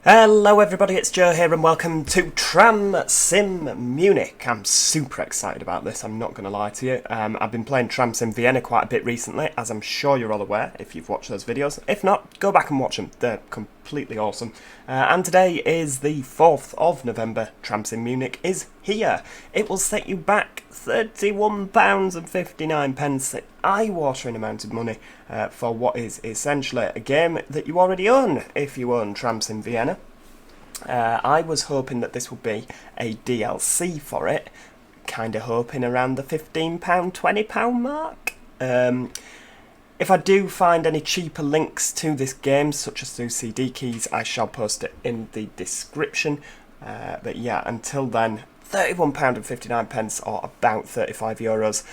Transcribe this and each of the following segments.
Hello everybody, it's Joe here and welcome to TramSim Munich. I'm super excited about this, I'm not going to lie to you. I've been playing TramSim Vienna quite a bit recently, as I'm sure you're all aware if you've watched those videos. If not, go back and watch them, they're completely awesome. And today is the 4th of November, TramSim Munich is here. It will set you back £31.59, an eye-watering amount of money for what is essentially a game that you already own if you own TramSim Vienna. I was hoping that this would be a DLC for it, kind of hoping around the £15, £20 mark. If I do find any cheaper links to this game, such as through CD keys, I shall post it in the description. But yeah, until then, £31.59 or about €35.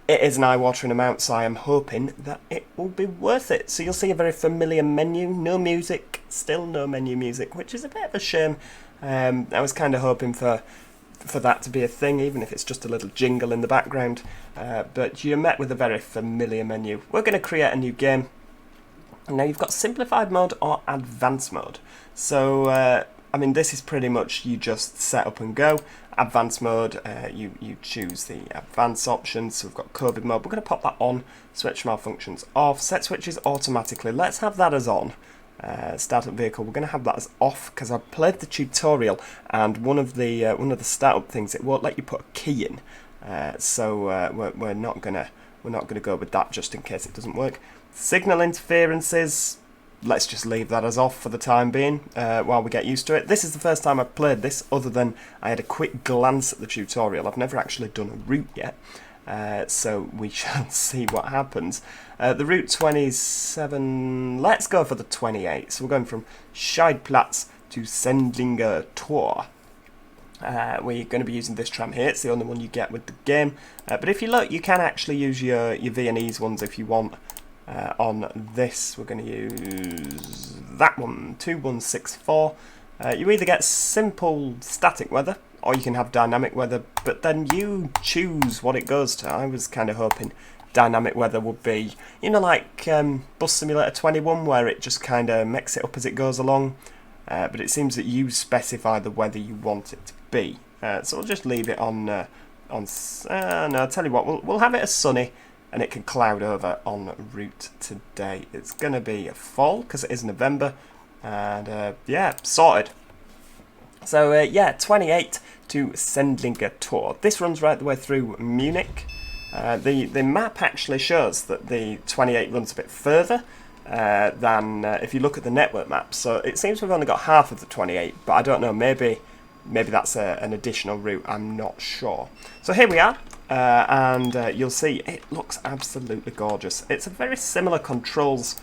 It is an eye-watering amount, so I am hoping that it will be worth it. So you'll see a very familiar menu, no music, still no menu music, which is a bit of a shame. I was kind of hoping for that to be a thing, even if it's just a little jingle in the background. But you're met with a very familiar menu. We're going to create a new game. Now you've got simplified mode or advanced mode. So, I mean, this is pretty much you just set up and go. Advanced mode, you choose the advanced options. So we've got COVID mode. We're going to pop that on. Switch malfunctions off. Set switches automatically. Let's have that as on. Startup vehicle. We're going to have that as off because I played the tutorial and one of the startup things, it won't let you put a key in. So we're not gonna go with that just in case it doesn't work. Signal interferences. Let's just leave that as off for the time being while we get used to it. This is the first time I've played this, other than I had a quick glance at the tutorial. I've never actually done a route yet, so we shall see what happens. The route 27, let's go for the 28. So we're going from Scheidplatz to Sendlinger Tor. We're going to be using this tram here, it's the only one you get with the game. But if you look, you can actually use your Viennese ones if you want. On this, we're going to use that one, 2164. You either get simple static weather, or you can have dynamic weather, but then you choose what it goes to. I was kind of hoping dynamic weather would be, you know, like Bus Simulator 21, where it just kind of makes it up as it goes along. But it seems that you specify the weather you want it to be. So we'll just leave it on. No, I'll tell you what, we'll have it as sunny. And it can cloud over en route today. It's going to be a fall because it is November. And yeah, sorted. So yeah, 28 to Sendlinger Tor. This runs right the way through Munich. The map actually shows that the 28 runs a bit further than if you look at the network map. So it seems we've only got half of the 28, but I don't know, maybe that's an additional route, I'm not sure. So here we are. And you'll see it looks absolutely gorgeous. It's a very similar controls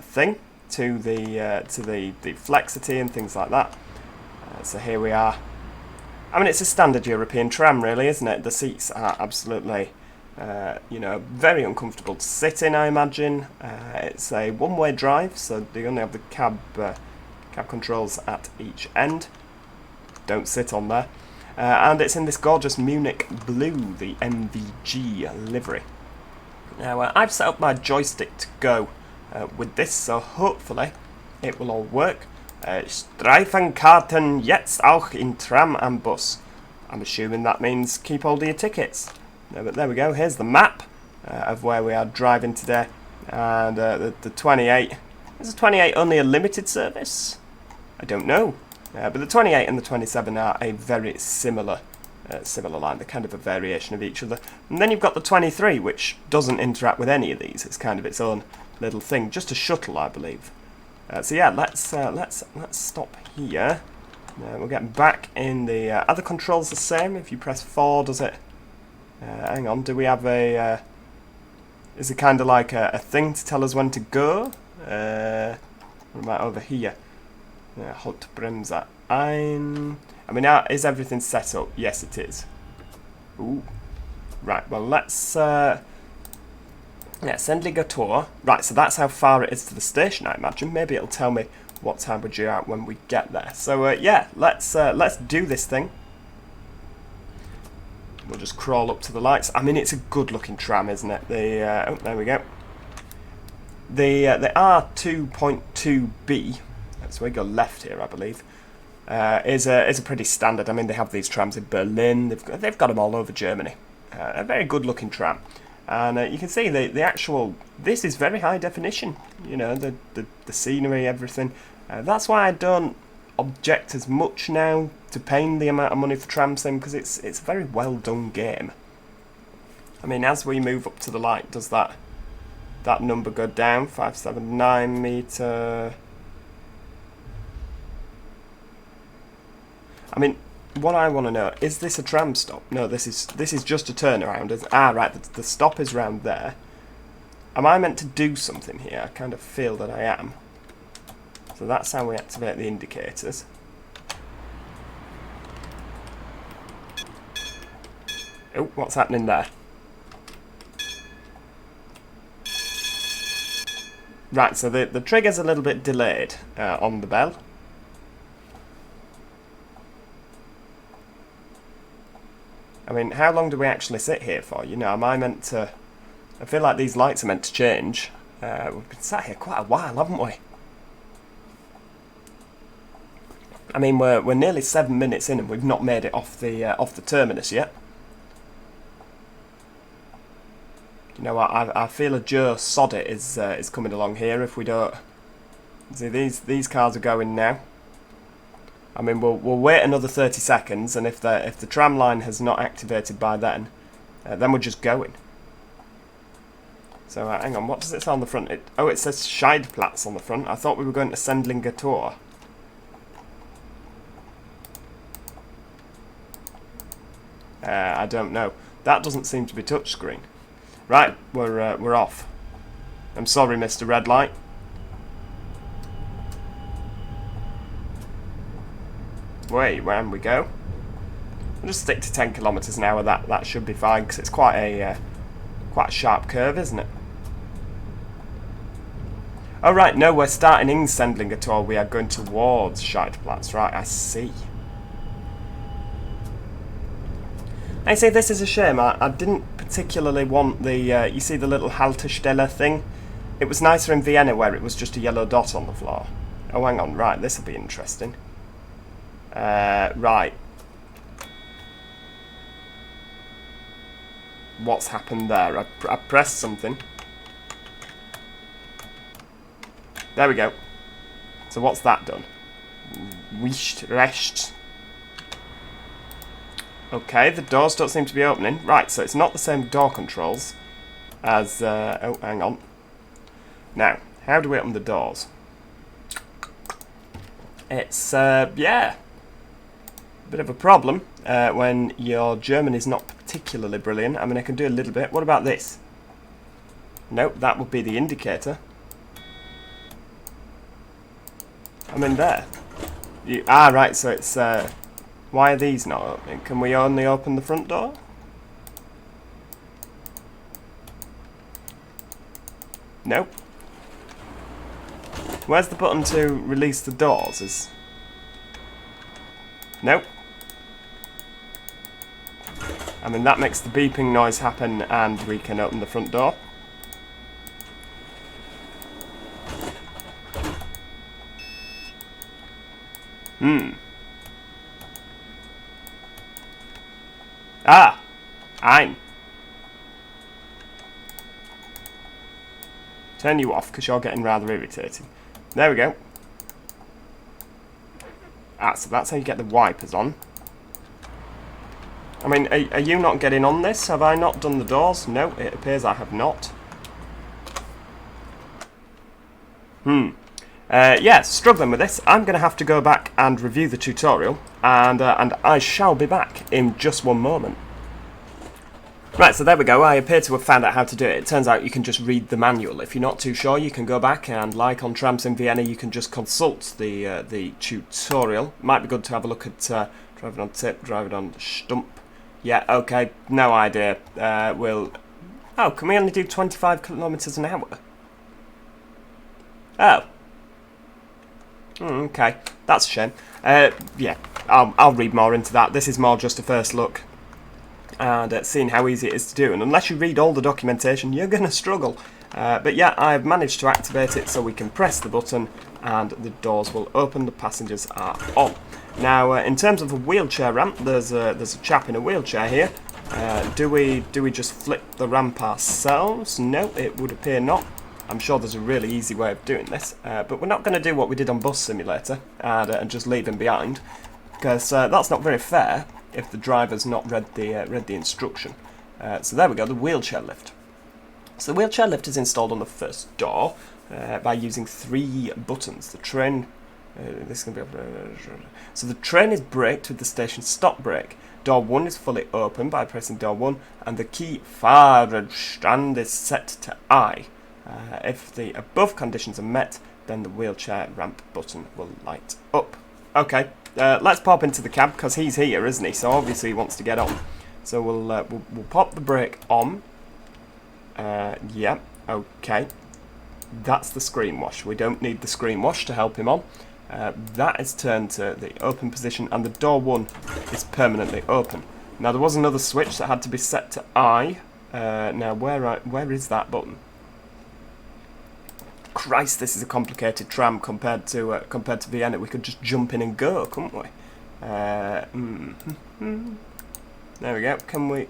thing to the flexity and things like that. So here we are. I mean, it's a standard European tram, really, isn't it? The seats are absolutely, you know, very uncomfortable to sit in, I imagine. It's a one-way drive, so they only have the cab controls at each end. Don't sit on there. And it's in this gorgeous Munich blue, the MVG livery. Now, I've set up my joystick to go with this, so hopefully it will all work. Streifenkarten jetzt auch in Tram and Bus. I'm assuming that means keep hold of your tickets. But there we go, here's the map of where we are driving today. And the 28. Is the 28 only a limited service? I don't know. But the 28 and the 27 are a very similar line. They're kind of a variation of each other. And then you've got the 23, which doesn't interact with any of these. It's kind of its own little thing, just a shuttle, I believe. So yeah, let's stop here. We'll get back in the other controls the same. If you press 4, does it? Hang on, do we have a? Is it kind of like a thing to tell us when to go? What about over here? Hauptbremse ein. I mean, is everything set up? Yes, it is. Ooh. Right, well, let's... yeah, Sendlinger Tor. Right, so that's how far it is to the station, I imagine. Maybe it'll tell me what time we're due out when we get there. So, yeah, let's do this thing. We'll just crawl up to the lights. I mean, it's a good-looking tram, isn't it? Oh, there we go. The R2.2B so we go left here, I believe, is a pretty standard. I mean, they have these trams in Berlin. They've got them all over Germany. A very good-looking tram, and you can see the actual. This is very high definition. You know, the scenery, everything. That's why I don't object as much now to paying the amount of money for TramSim, because it's a very well done game. I mean, as we move up to the light, does that number go down? 579 meter. I mean, what I want to know, is this a tram stop? No, this is just a turnaround. Right, the stop is round there. Am I meant to do something here? I kind of feel that I am. So that's how we activate the indicators. Oh, what's happening there? Right, so the trigger's a little bit delayed on the bell. I mean, how long do we actually sit here for? You know, am I meant to... I feel like these lights are meant to change. We've been sat here quite a while, haven't we? I mean, we're nearly 7 minutes in and we've not made it off the terminus yet. You know what? I feel a Joe sod it is coming along here if we don't. See, these cars are going now. I mean, we'll wait another 30 seconds, and if the tram line has not activated by then we're just going. So hang on, what does it say on the front? It says Scheidplatz on the front. I thought we were going to Sendlinger Tor. I don't know. That doesn't seem to be touchscreen. Right, we're off. I'm sorry, Mr. Red Light. Wait, where we go? We'll just stick to 10 kilometers an hour. That should be fine, because it's quite a sharp curve, isn't it? Oh right, no, we're starting in Sendlinger Tor. We are going towards Scheidplatz. Right, I see. I say this is a shame. I didn't particularly want the, you see the little Haltestelle thing? It was nicer in Vienna where it was just a yellow dot on the floor. Oh, hang on, right, this will be interesting. Right. What's happened there? I pressed something. There we go. So what's that done? Wischt, recht. Okay, the doors don't seem to be opening. Right, so it's not the same door controls as... oh, hang on. Now, how do we open the doors? It's, yeah, a bit of a problem when your German is not particularly brilliant. I mean, I can do a little bit. What about this? Nope, that would be the indicator. I'm in there. Right, so it's... why are these not opening? Can we only open the front door? Nope. Where's the button to release the doors? Nope. I mean, that makes the beeping noise happen and we can open the front door. Ein. Turn you off because you're getting rather irritating. There we go. So that's how you get the wipers on. I mean, are you not getting on this? Have I not done the doors? No, it appears I have not. Yeah, struggling with this. I'm going to have to go back and review the tutorial, and I shall be back in just one moment. Right, so there we go. I appear to have found out how to do it. It turns out you can just read the manual. If you're not too sure, you can go back and, like on TramSim Vienna, you can just consult the tutorial. Might be good to have a look at driving on tip, driving on stump. Yeah, okay, no idea. Oh, can we only do 25 kilometers an hour? Oh. Okay, that's a shame. Yeah, I'll read more into that. This is more just a first look. And seeing how easy it is to do, and unless you read all the documentation you're going to struggle, but yeah, I've managed to activate it so we can press the button and the doors will open, the passengers are on. Now, in terms of a wheelchair ramp, there's a chap in a wheelchair here. Do we just flip the ramp ourselves? No, it would appear not. I'm sure there's a really easy way of doing this, but we're not going to do what we did on Bus Simulator and just leave him behind, because that's not very fair if the driver's not read the instruction. So there we go, the wheelchair lift. So the wheelchair lift is installed on the first door by using 3 buttons. The train, this is going to be. So the train is braked with the station stop brake. Door 1 is fully open by pressing door 1, and the key Fahrradstand is set to I. If the above conditions are met, then the wheelchair ramp button will light up. Okay, let's pop into the cab, because he's here, isn't he? So obviously he wants to get on. So we'll pop the brake on. Yeah, okay. That's the screen wash. We don't need the screen wash to help him on. That is turned to the open position, and the door 1 is permanently open. Now there was another switch that had to be set to I. Now where is that button? Christ, this is a complicated tram compared to Vienna. We could just jump in and go, couldn't we? There we go. Can we?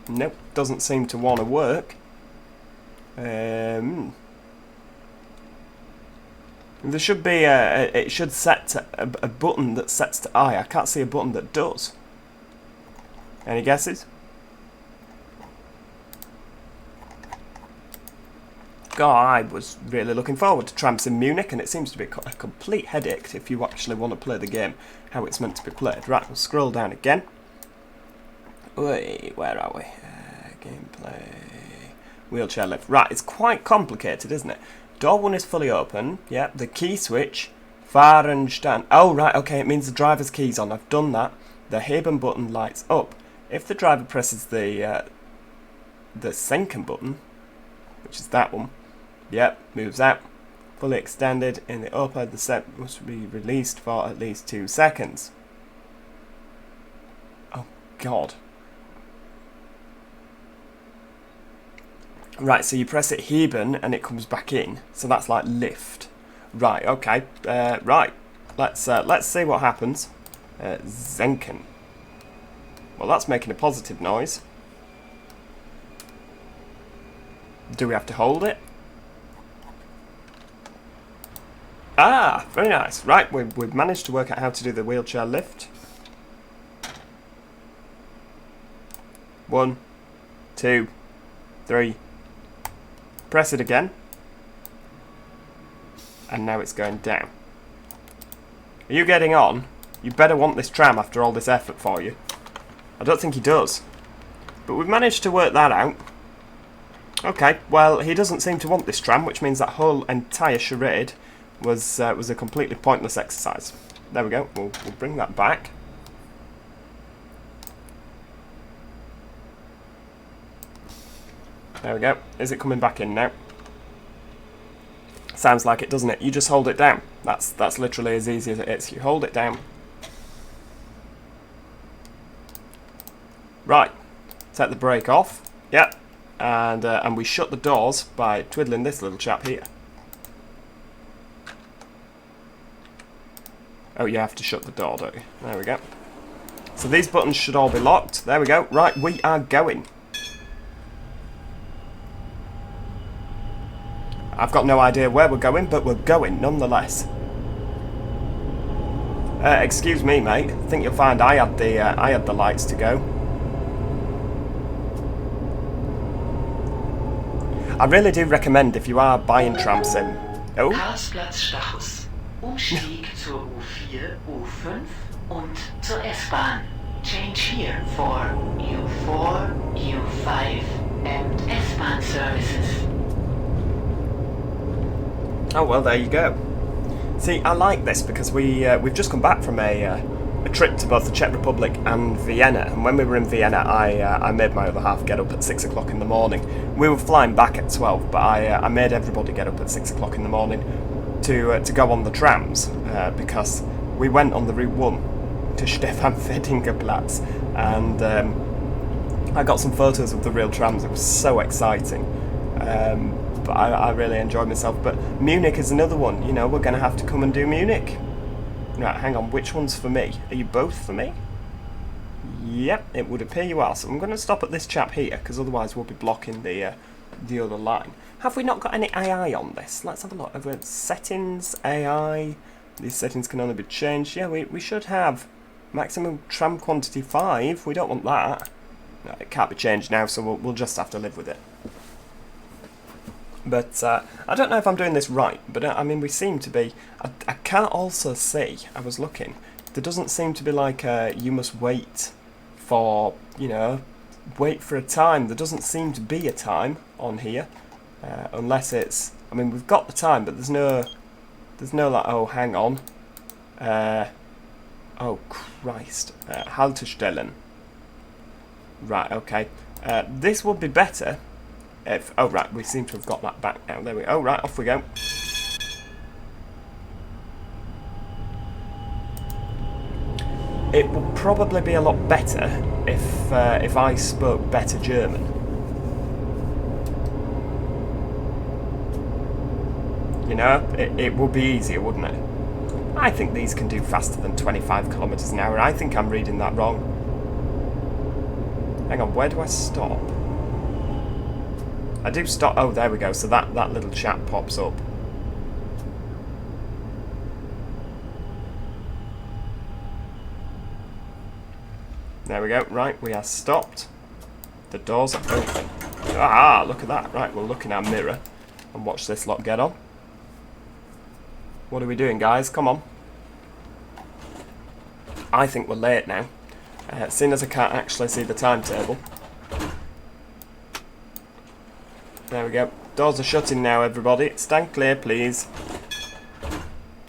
Nope, doesn't seem to want to work. There should be it should set to a button that sets to I. I can't see a button that does. Any guesses? God, I was really looking forward to TramSim Munich, and it seems to be a complete headache if you actually want to play the game how it's meant to be played. Right, we'll scroll down again. Wait, where are we? Gameplay. Wheelchair lift. Right, it's quite complicated, isn't it? Door 1 is fully open. Yeah, the key switch. Fahrradstand. Oh, right, okay, it means the driver's key's on. I've done that. The Heben button lights up. If the driver presses the Senken button, which is that one, yep, moves out. Fully extended. In the upper, the set must be released for at least 2 seconds. Oh, God. Right, so you press it Heben and it comes back in. So that's like lift. Right, okay. Right, let's see what happens. Senken. Well, that's making a positive noise. Do we have to hold it? Ah, very nice. Right, we've managed to work out how to do the wheelchair lift. 1, 2, 3. Press it again. And now it's going down. Are you getting on? You better want this tram after all this effort for you. I don't think he does. But we've managed to work that out. Okay, well, he doesn't seem to want this tram, which means that whole entire charade was a completely pointless exercise. There we go. We'll bring that back. There we go. Is it coming back in now? Sounds like it, doesn't it? You just hold it down. That's literally as easy as it is. You hold it down. Right. Take the brake off. Yep. And we shut the doors by twiddling this little chap here. Oh, you have to shut the door, don't you? There we go. So these buttons should all be locked. There we go. Right, we are going. I've got no idea where we're going, but we're going nonetheless. Excuse me, mate. I think you'll find I had the lights to go. I really do recommend, if you are buying TramSim. Oh. Scheidplatz Stachus. Umstieg zur U4, U5 und zur S-Bahn. Change here for U4, U5 and S-Bahn services. Oh well, there you go. See, I like this because we've just come back from a trip to both the Czech Republic and Vienna, and when we were in Vienna, I made my other half get up at 6 o'clock in the morning. We were flying back at 12, but I made everybody get up at 6 o'clock in the morning to go on the trams because we went on the Route 1 to Scheidplatz, and I got some photos of the real trams. It was so exciting. but I really enjoyed myself. But Munich is another one, you know, we're going to have to come and do Munich. Right, hang on, which one's for me? Are you both for me? Yep, it would appear you are. So I'm going to stop at this chap here, because otherwise we'll be blocking the other line. Have we not got any AI on this? Let's have a look. Have we settings, AI? These settings can only be changed. Yeah, we should have maximum tram quantity 5. We don't want that. No, it can't be changed now, so we'll just have to live with it. But I don't know if I'm doing this right, but I mean, we seem to be... I can't also see, I was looking, there doesn't seem to be like you must wait for, you know, wait for a time. There doesn't seem to be a time on here, unless it's... I mean, we've got the time, but there's no like, oh, hang on. Oh, Christ. Haltestellen. Right, okay. This would be better if... Oh, right, we seem to have got that back now. There we go. Oh, right, off we go. It would probably be a lot better if I spoke better German. You know, it would be easier, wouldn't it? I think these can do faster than 25 kilometers an hour. I think I'm reading that wrong. Hang on, where do I stop? I do stop... Oh, there we go. So that little chat pops up. There we go. Right, we are stopped. The doors are open. Ah, look at that. Right, we'll look in our mirror and watch this lot get on. What are we doing, guys? Come on. I think we're late now. Seeing as I can't actually see the timetable. There we go. Doors are shutting now, everybody. Stand clear, please.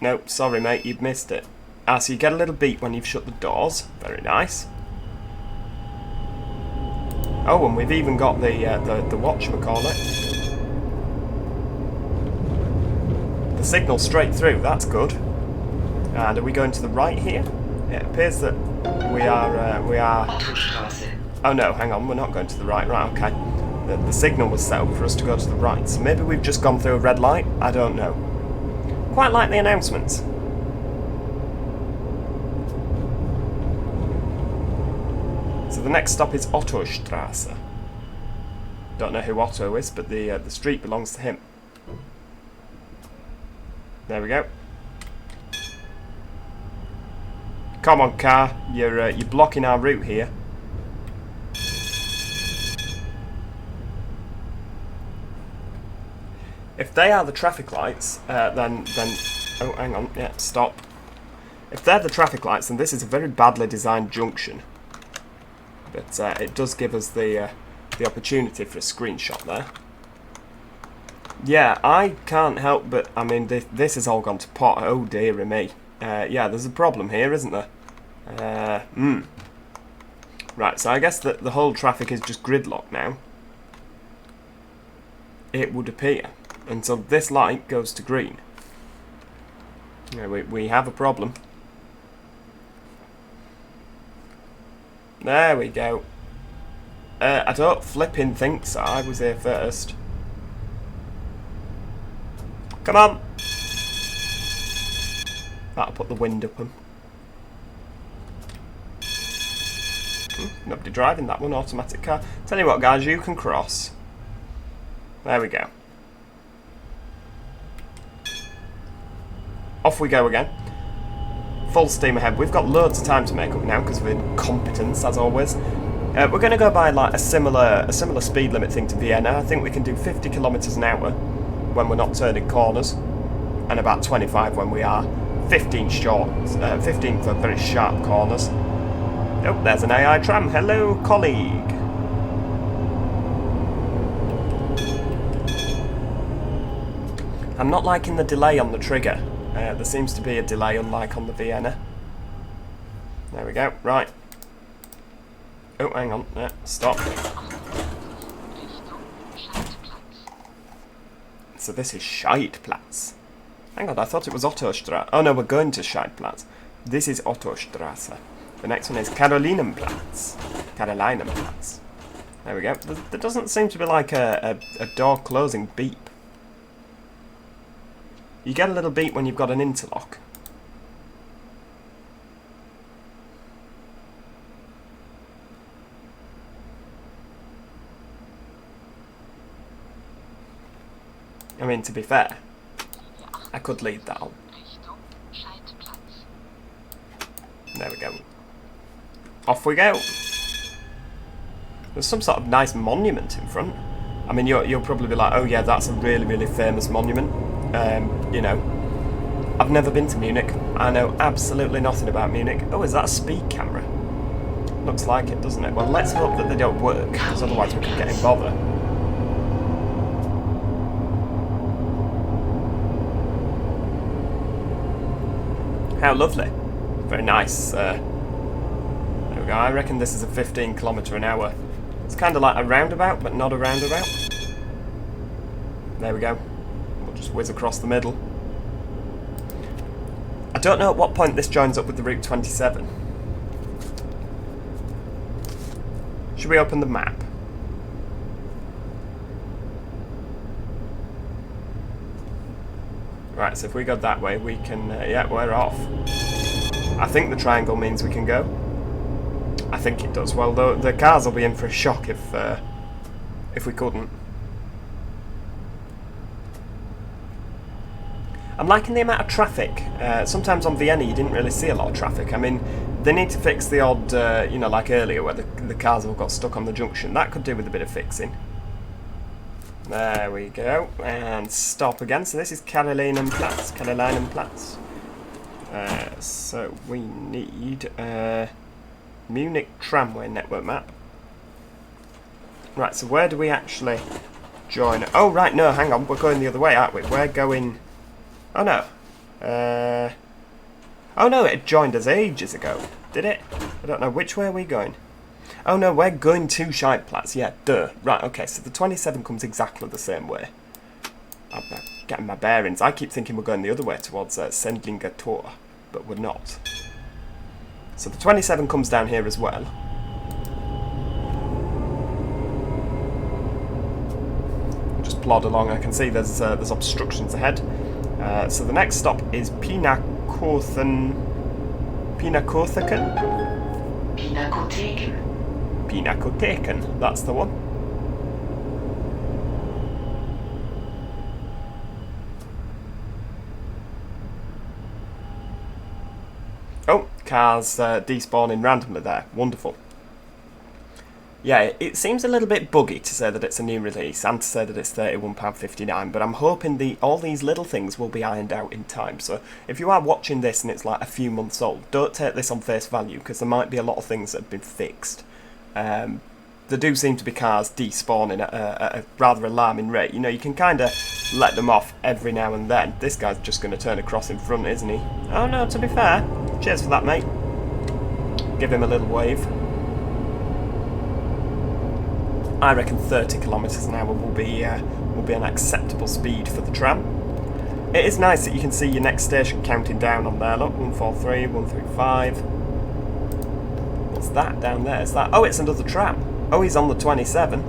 Nope, sorry, mate, you've missed it. Ah, so you get a little beep when you've shut the doors. Very nice. Oh, and we've even got the whatchamacallit. The signal straight through, that's good. And are we going to the right here? It appears that we are... Oh no, hang on, we're not going to the right. Right, okay. The signal was set up for us to go to the right, so maybe we've just gone through a red light? I don't know. Quite like the announcements. So the next stop is Ottostrasse. Don't know who Otto is, but the street belongs to him. There we go. Come on, car. You're blocking our route here. If they are the traffic lights, then oh, hang on. Yeah, stop. If they're the traffic lights, then this is a very badly designed junction. But it does give us the opportunity for a screenshot there. Yeah, I can't help but, I mean, this has all gone to pot. Oh, dearie me. Yeah, there's a problem here, isn't there? Right, so I guess that the whole traffic is just gridlocked now. It would appear. Until this light goes to green. Yeah, we have a problem. There we go. I don't flipping think so. I was here first. Come on! That'll put the wind up 'em. Nobody driving that one, automatic car. Tell you what, guys, you can cross. There we go. Off we go again. Full steam ahead. We've got loads of time to make up now because of incompetence, as always. We're going to go by like a similar speed limit thing to Vienna. I think we can do 50 kilometers an hour when we're not turning corners, and about 25 when we are. 15 for very sharp corners. Oh, there's an AI tram. Hello, colleague. I'm not liking the delay on the trigger. There seems to be a delay, unlike on the Vienna. There we go. Right. Oh, hang on. Stop. So this is Scheidplatz. Hang on, I thought it was Ottostrasse. Oh no, we're going to Scheidplatz. This is Ottostrasse. The next one is Carolinenplatz. Carolinenplatz. There we go. There doesn't seem to be like a door closing beep You get a little beat when you've got an interlock. I mean, to be fair, I could lead that on. There we go. Off we go. There's some sort of nice monument in front. I mean, you'll probably be like, oh yeah, that's a really, really famous monument. You know, I've never been to Munich. I know absolutely nothing about Munich. Oh, is that a speed camera? Looks like it, doesn't it? Well, let's hope that they don't work, because otherwise we could get in bother. How lovely. Very nice. There we go. I reckon this is a 15 km/h. It's kind of like a roundabout, but not a roundabout. There we go. We'll just whiz across the middle. I don't know at what point this joins up with the Route 27. Should we open the map? Right, so if we go that way, we can... yeah, we're off. I think the triangle means we can go. I think it does. Well, the cars will be in for a shock if we couldn't. I'm liking the amount of traffic. Sometimes on Vienna you didn't really see a lot of traffic. I mean, they need to fix the odd, you know, like earlier where the cars all got stuck on the junction. That could do with a bit of fixing. There we go. And stop again. So this is Karalinenplatz. So we need Munich tramway network map. Right, so where do we actually join? Oh, right, no, hang on. We're going the other way, aren't we? We're going... Oh, no. Oh, no, it joined us ages ago. Did it? I don't know. Which way are we going? Oh, no, we're going to Scheidplatz. Yeah, duh. Right, okay, so the 27 comes exactly the same way. I'm getting my bearings. I keep thinking we're going the other way towards Sendlinger Tor, but we're not. So the 27 comes down here as well. Just plod along. I can see there's obstructions ahead. So the next stop is Pinakotheken. Pinakotheken, that's the one. Oh, cars despawning randomly there. Wonderful. Yeah, it seems a little bit buggy to say that it's a new release and to say that it's £31.59, but I'm hoping all these little things will be ironed out in time. So if you are watching this and it's like a few months old, don't take this on face value, because there might be a lot of things that have been fixed. There do seem to be cars despawning at a rather alarming rate. You know, you can kind of let them off every now and then. This guy's just going to turn across in front, isn't he? Oh no, to be fair. Cheers for that, mate. Give him a little wave. I reckon 30 kilometres an hour will be an acceptable speed for the tram. It is nice that you can see your next station counting down on there. Look, 143, 135. What's that down there? Is that? Oh, it's another tram. Oh, he's on the 27.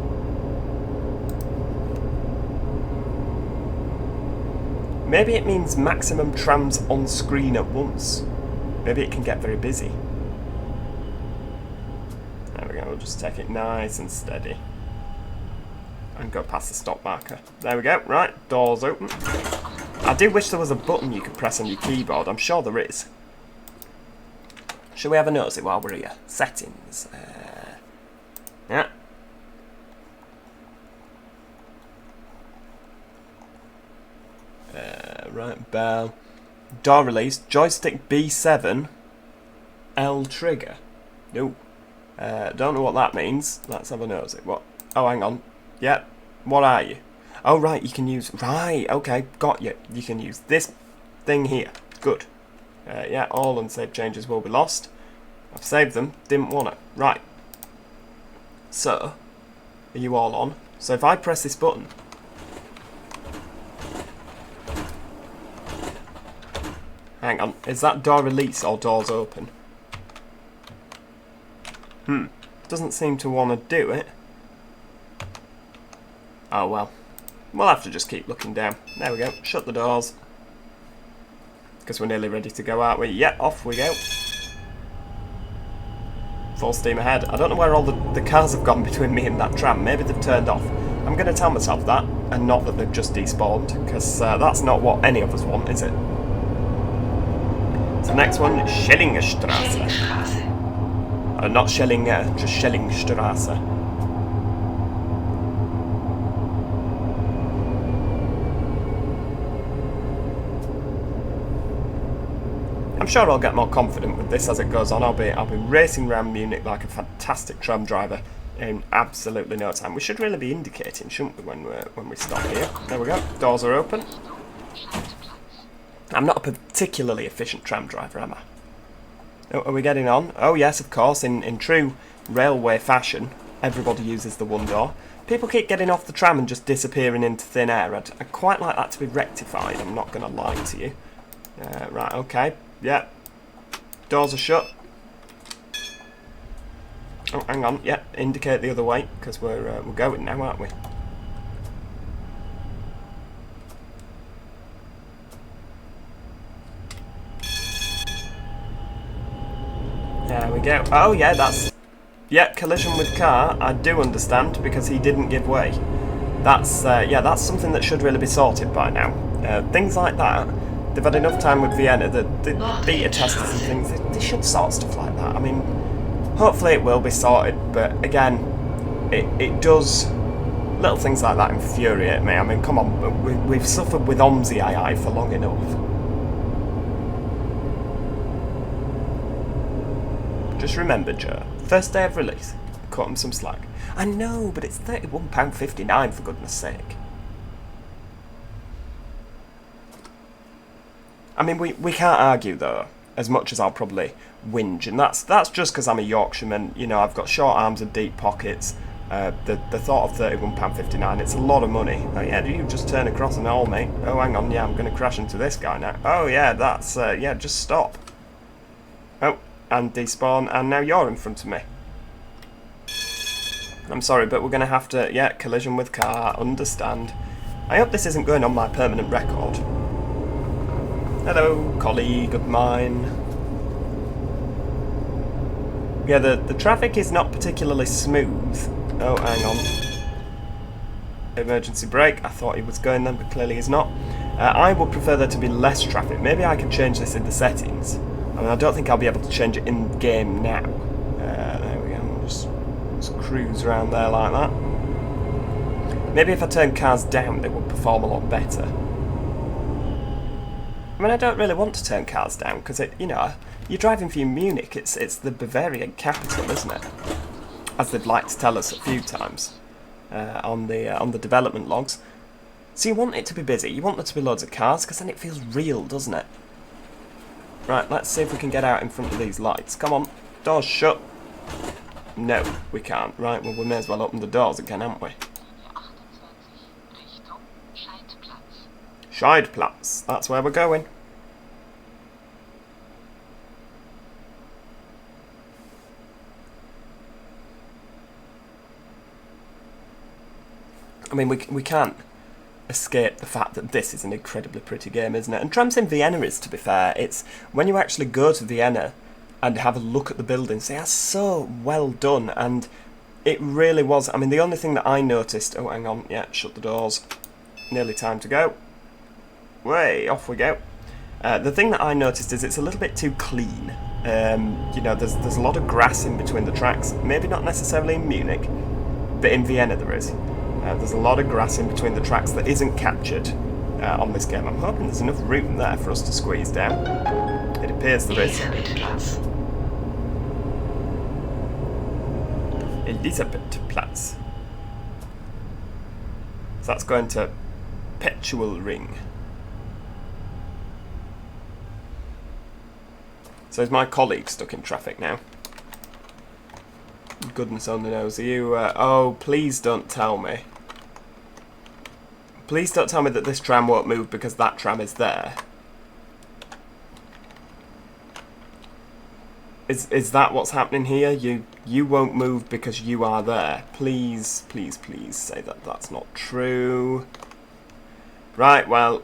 Maybe it means maximum trams on screen at once. Maybe it can get very busy. There we go. We'll just take it nice and steady. And go past the stop marker. There we go. Right, doors open. I do wish there was a button you could press on your keyboard. I'm sure there is. Shall we have a nosy while we're here? Settings. Yeah. Right, bell. Door release. Joystick B7. L trigger. No. Don't know what that means. Let's have a nosy. What? Oh, hang on. Yep. What are you? Oh, right, you can use... Right, okay, got you. You can use this thing here. Good. Yeah, all unsaved changes will be lost. I've saved them. Didn't want it. Right. So, are you all on? So if I press this button... Hang on. Is that door release or doors open? Doesn't seem to want to do it. Oh well. We'll have to just keep looking down. There we go. Shut the doors. Because we're nearly ready to go, aren't we? Yeah, off we go. Full steam ahead. I don't know where all the cars have gone between me and that tram. Maybe they've turned off. I'm going to tell myself that, and not that they've just despawned, because that's not what any of us want, is it? So next one, Schellingstrasse. Not Schellinger, just Schellingstrasse. I'm sure I'll get more confident with this as it goes on. I'll be racing around Munich like a fantastic tram driver in absolutely no time. We should really be indicating, shouldn't we, when we stop here? There we go. Doors are open. I'm not a particularly efficient tram driver, am I? Oh, are we getting on? Oh yes, of course. In true railway fashion, everybody uses the one door. People keep getting off the tram and just disappearing into thin air. I'd quite like that to be rectified. I'm not going to lie to you. Right. Okay. Yeah. Doors are shut. Oh, hang on. Yeah, indicate the other way, because we're going now, aren't we? There we go. Oh, yeah, that's... Yeah, collision with car, I do understand, because he didn't give way. That's, yeah, that's something that should really be sorted by now. Things like that... They've had enough time with Vienna, the beta testers and things, they should sort stuff like that. I mean, hopefully it will be sorted, but again, it does, little things like that infuriate me. I mean, come on, we've suffered with OMSI II for long enough. Just remember, Joe, first day of release, cut them some slack. I know, but it's £31.59 for goodness sake. I mean, we can't argue, though, as much as I'll probably whinge, and that's just because I'm a Yorkshireman. You know, I've got short arms and deep pockets. The thought of £31.59, it's a lot of money. Oh, yeah, do you just turn across and all, mate? Oh, hang on, yeah, I'm going to crash into this guy now. Oh, yeah, that's, yeah, just stop. Oh, and despawn, and now you're in front of me. I'm sorry, but we're going to have to, yeah, collision with car, understand. I hope this isn't going on my permanent record. Hello, colleague of mine. Yeah, the traffic is not particularly smooth. Oh, hang on. Emergency brake. I thought he was going then, but clearly he's not. I would prefer there to be less traffic. Maybe I can change this in the settings. I mean, I don't think I'll be able to change it in-game now. There we go. Just cruise around there like that. Maybe if I turn cars down, they would perform a lot better. I mean, I don't really want to turn cars down, because, you know, you're driving through Munich, it's the Bavarian capital, isn't it? As they'd like to tell us a few times on the development logs. So you want it to be busy, you want there to be loads of cars, because then it feels real, doesn't it? Right, let's see if we can get out in front of these lights. Come on, doors shut. No, we can't. Right, well, we may as well open the doors again, haven't we? Scheidplatz, that's where we're going. I mean, we can't escape the fact that this is an incredibly pretty game, isn't it? And TramSim Vienna is, to be fair. It's when you actually go to Vienna and have a look at the buildings, they are so well done, and it really was. I mean, the only thing that I noticed... Oh, hang on, yeah, shut the doors. Nearly time to go. Way, off we go. The thing that I noticed is it's a little bit too clean. You know, there's a lot of grass in between the tracks. Maybe not necessarily in Munich, but in Vienna there is. There's a lot of grass in between the tracks that isn't captured on this game. I'm hoping there's enough room there for us to squeeze down. It appears there is. Elisabethplatz. So that's going to Petual Ring. So is my colleague stuck in traffic now? Goodness only knows. Are you... oh, please don't tell me. Please don't tell me that this tram won't move because that tram is there. Is that what's happening here? You won't move because you are there. Please, please, please say that that's not true. Right, well,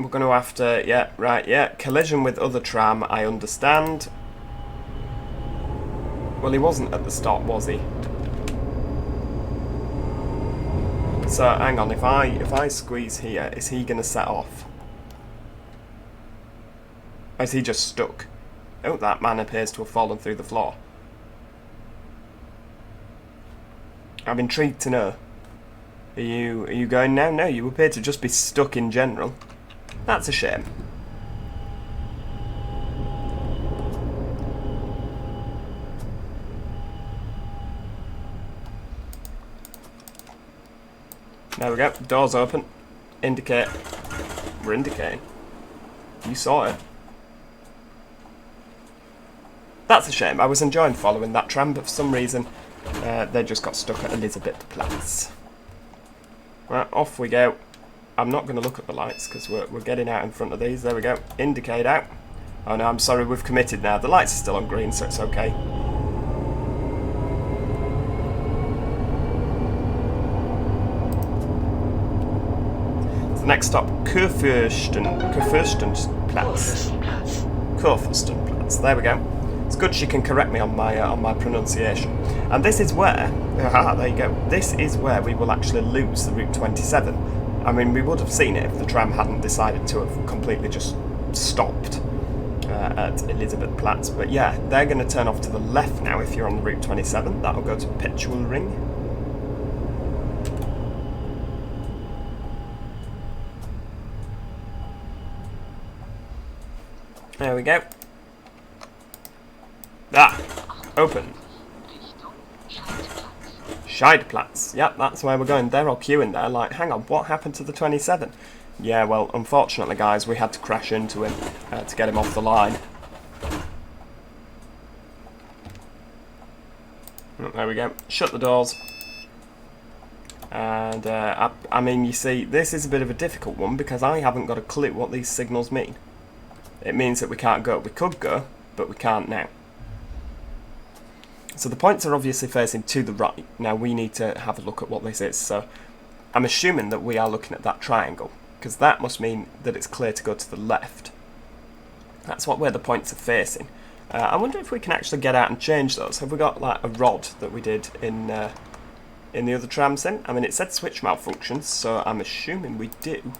we're going to have to... Yeah, right, yeah. Collision with other tram, I understand. Well, he wasn't at the stop, was he? So, hang on, if I squeeze here, is he going to set off? Or is he just stuck? Oh, that man appears to have fallen through the floor. I'm intrigued to know. Are you going now? No, you appear to just be stuck in general. That's a shame. There we go. Doors open. Indicate. We're indicating. You saw it. That's a shame. I was enjoying following that tram, but for some reason they just got stuck at Elisabethplatz. Right, off we go. I'm not going to look at the lights because we're getting out in front of these. There we go. Indicate out. Oh no, I'm sorry, we've committed now. The lights are still on green, so it's okay. The next stop, Kurfürstenplatz. Kurfürstenplatz. There we go. It's good she can correct me on my pronunciation. And this is where, there you go. This is where we will actually lose the Route 27. I mean, we would have seen it if the tram hadn't decided to have completely just stopped at Elisabethplatz. But yeah, they're going to turn off to the left now if you're on the Route 27. That'll go to Petuelring. There we go. Ah! Open. Scheidplatz. Yep, that's where we're going. They're all queuing there like, hang on, what happened to the 27? Yeah, well, unfortunately, guys, we had to crash into him to get him off the line. Oh, there we go. Shut the doors. And, I mean, you see, this is a bit of a difficult one because I haven't got a clue what these signals mean. It means that we can't go. We could go, but we can't now. So the points are obviously facing to the right. Now we need to have a look at what this is. So I'm assuming that we are looking at that triangle, because that must mean that it's clear to go to the left. That's where the points are facing. I wonder if we can actually get out and change those. Have we got like a rod that we did in the other TramSim? I mean, it said switch malfunctions, so I'm assuming we do.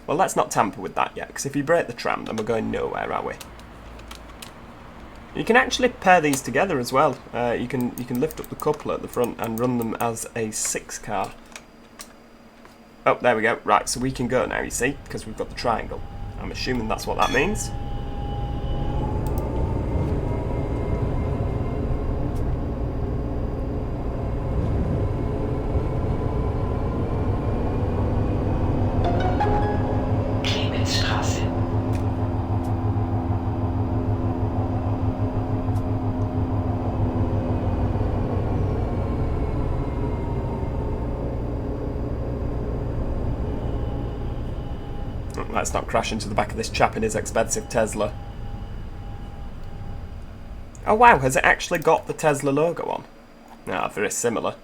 Well, let's not tamper with that yet, because if you break the tram, then we're going nowhere, are we? You can actually pair these together as well. You can lift up the couple at the front and run them as a 6 car. Oh, there we go. Right, so we can go now, you see, because we've got the triangle. I'm assuming that's what that means. Let's not crash into the back of this chap in his expensive Tesla. Oh wow, has it actually got the Tesla logo on? Ah, very similar,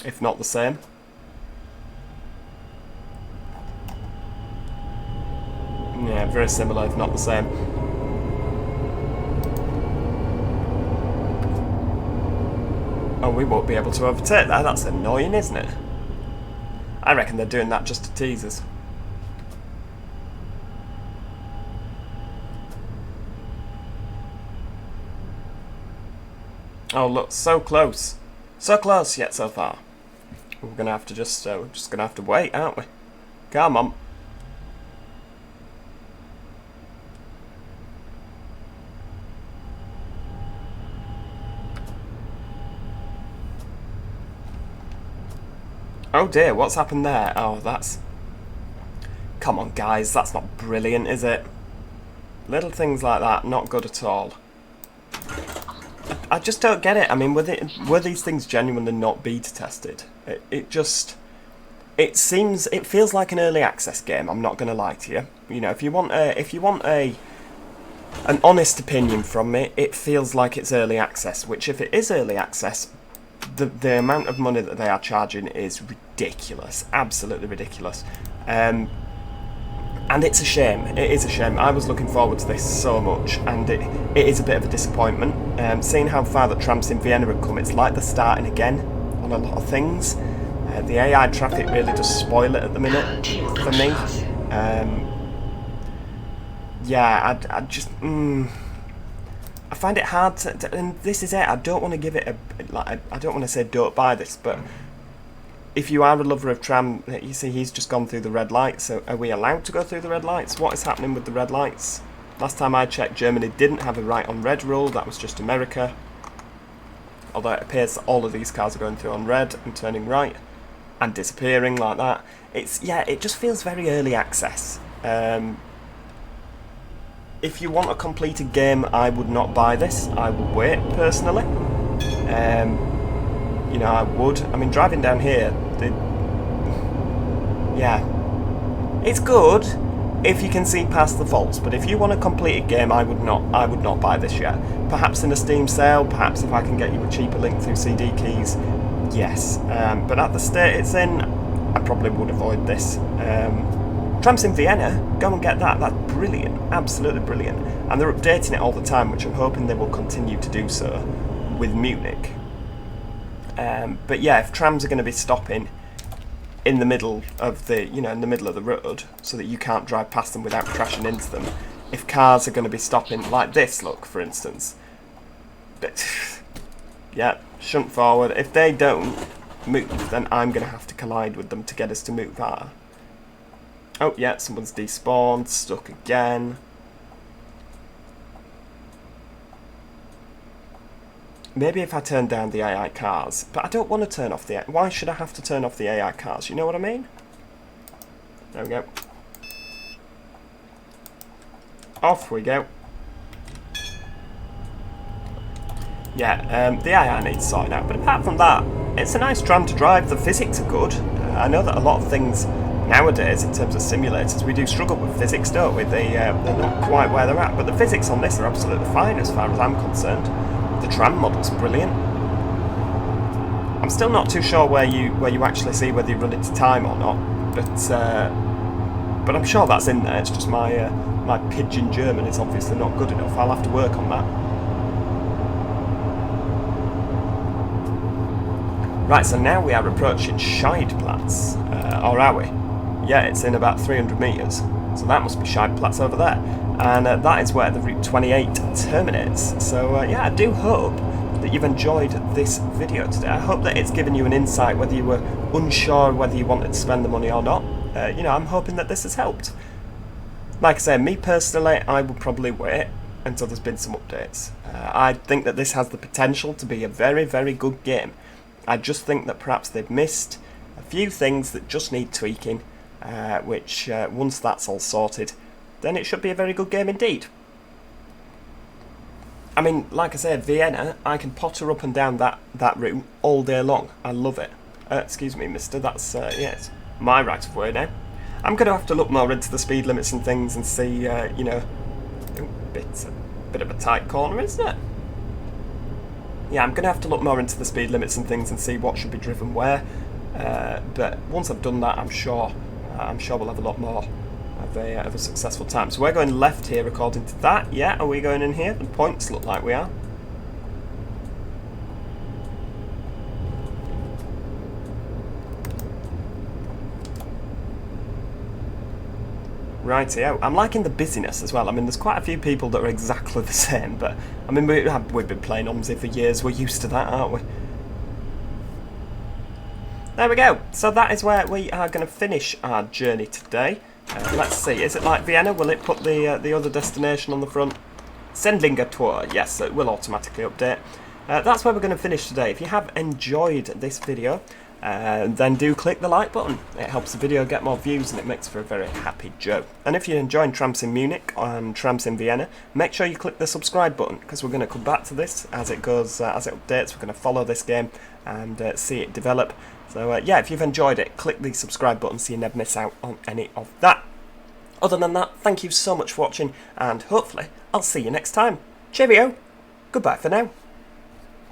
if not the same. Yeah, very similar, if not the same. Oh, we won't be able to overtake that. That's annoying, isn't it? I reckon they're doing that just to tease us. Oh look, so close. So close yet so far. We're gonna have to we're just gonna have to wait, aren't we? Come on. Oh dear, what's happened there? Oh, that's... Come on guys, that's not brilliant, is it? Little things like that, not good at all. I just don't get it. I mean, were these things genuinely not beta tested? It feels like an early access game. I'm not going to lie to you. You know, if you want an honest opinion from me, it feels like it's early access. Which, if it is early access, the amount of money that they are charging is ridiculous, absolutely ridiculous. And it's a shame. It is a shame. I was looking forward to this so much, and it is a bit of a disappointment. Seeing how far that TramSim Vienna have come, it's like they're starting again on a lot of things. The AI traffic really does spoil it at the minute for me. Yeah, I just I find it hard to, and this is it. I don't want to give it I don't want to say don't buy this, but if you are a lover of tram, you see he's just gone through the red lights. So are we allowed to go through the red lights? What is happening with the red lights? Last time I checked, Germany didn't have a right on red rule. That was just America. Although it appears that all of these cars are going through on red and turning right and disappearing like that. It just feels very early access. If you want a completed game, I would not buy this. I would wait, personally. You know, I would. I mean, driving down here, it's good if you can see past the faults. But if you want a completed game, I would not buy this yet. Perhaps in a Steam sale, perhaps if I can get you a cheaper link through CD keys, yes. But at the state it's in, I probably would avoid this. TramSim Vienna, go and get that. That's brilliant, absolutely brilliant. And they're updating it all the time, which I'm hoping they will continue to do so with Munich. But yeah, if trams are going to be stopping in the middle of the road, so that you can't drive past them without crashing into them. If cars are going to be stopping like this, look, for instance. But yeah, shunt forward. If they don't move, then I'm going to have to collide with them to get us to move. Oh yeah, someone's despawned, stuck again. Maybe if I turn down the AI cars, but I don't want to turn off the... Why should I have to turn off the AI cars? You know what I mean? There we go. Off we go. Yeah, the AI needs sorting out, but apart from that, it's a nice tram to drive. The physics are good. I know that a lot of things nowadays, in terms of simulators, we do struggle with physics, don't we? They're not quite where they're at, but the physics on this are absolutely fine as far as I'm concerned. The tram model's brilliant. I'm still not too sure where you actually see whether you run into time or not, but I'm sure that's in there. It's just my my pidgin German is obviously not good enough. I'll have to work on that. Right, so now we are approaching Scheidplatz, or are we? Yeah, it's in about 300 metres, so that must be Scheidplatz over there. And that is where the Route 28 terminates. So yeah, I do hope that you've enjoyed this video today. I hope that it's given you an insight whether you were unsure whether you wanted to spend the money or not. You know, I'm hoping that this has helped. Like I say, me personally, I will probably wait until there's been some updates. I think that this has the potential to be a very, very good game. I just think that perhaps they've missed a few things that just need tweaking, which once that's all sorted, then it should be a very good game indeed. I mean, like I said, Vienna, I can potter up and down that route all day long. I love it. Excuse me, mister, that's, yes, my right of way now. I'm going to have to look more into the speed limits and things and see, you know, it's a bit of a tight corner, isn't it? Yeah, I'm going to have to look more into the speed limits and things and see what should be driven where. But once I've done that, I'm sure we'll have a lot more of a successful time. So we're going left here according to that. Yeah, are we going in here? The points look like we are. Rightio. I'm liking the busyness as well. I mean, there's quite a few people that are exactly the same, but I mean, we've been playing OMSI for years. We're used to that, aren't we? There we go. So that is where we are going to finish our journey today. Let's see. Is it like Vienna? Will it put the other destination on the front? Sendlinger Tor. Yes, it will automatically update. That's where we're going to finish today. If you have enjoyed this video, then do click the like button. It helps the video get more views and it makes for a very happy Joe. And if you're enjoying TramSim Munich and TramSim Vienna, make sure you click the subscribe button, because we're going to come back to this as it goes, as it updates. We're going to follow this game and see it develop. So yeah, if you've enjoyed it, click the subscribe button so you never miss out on any of that. Other than that, thank you so much for watching, and hopefully I'll see you next time. Cheerio. Goodbye for now.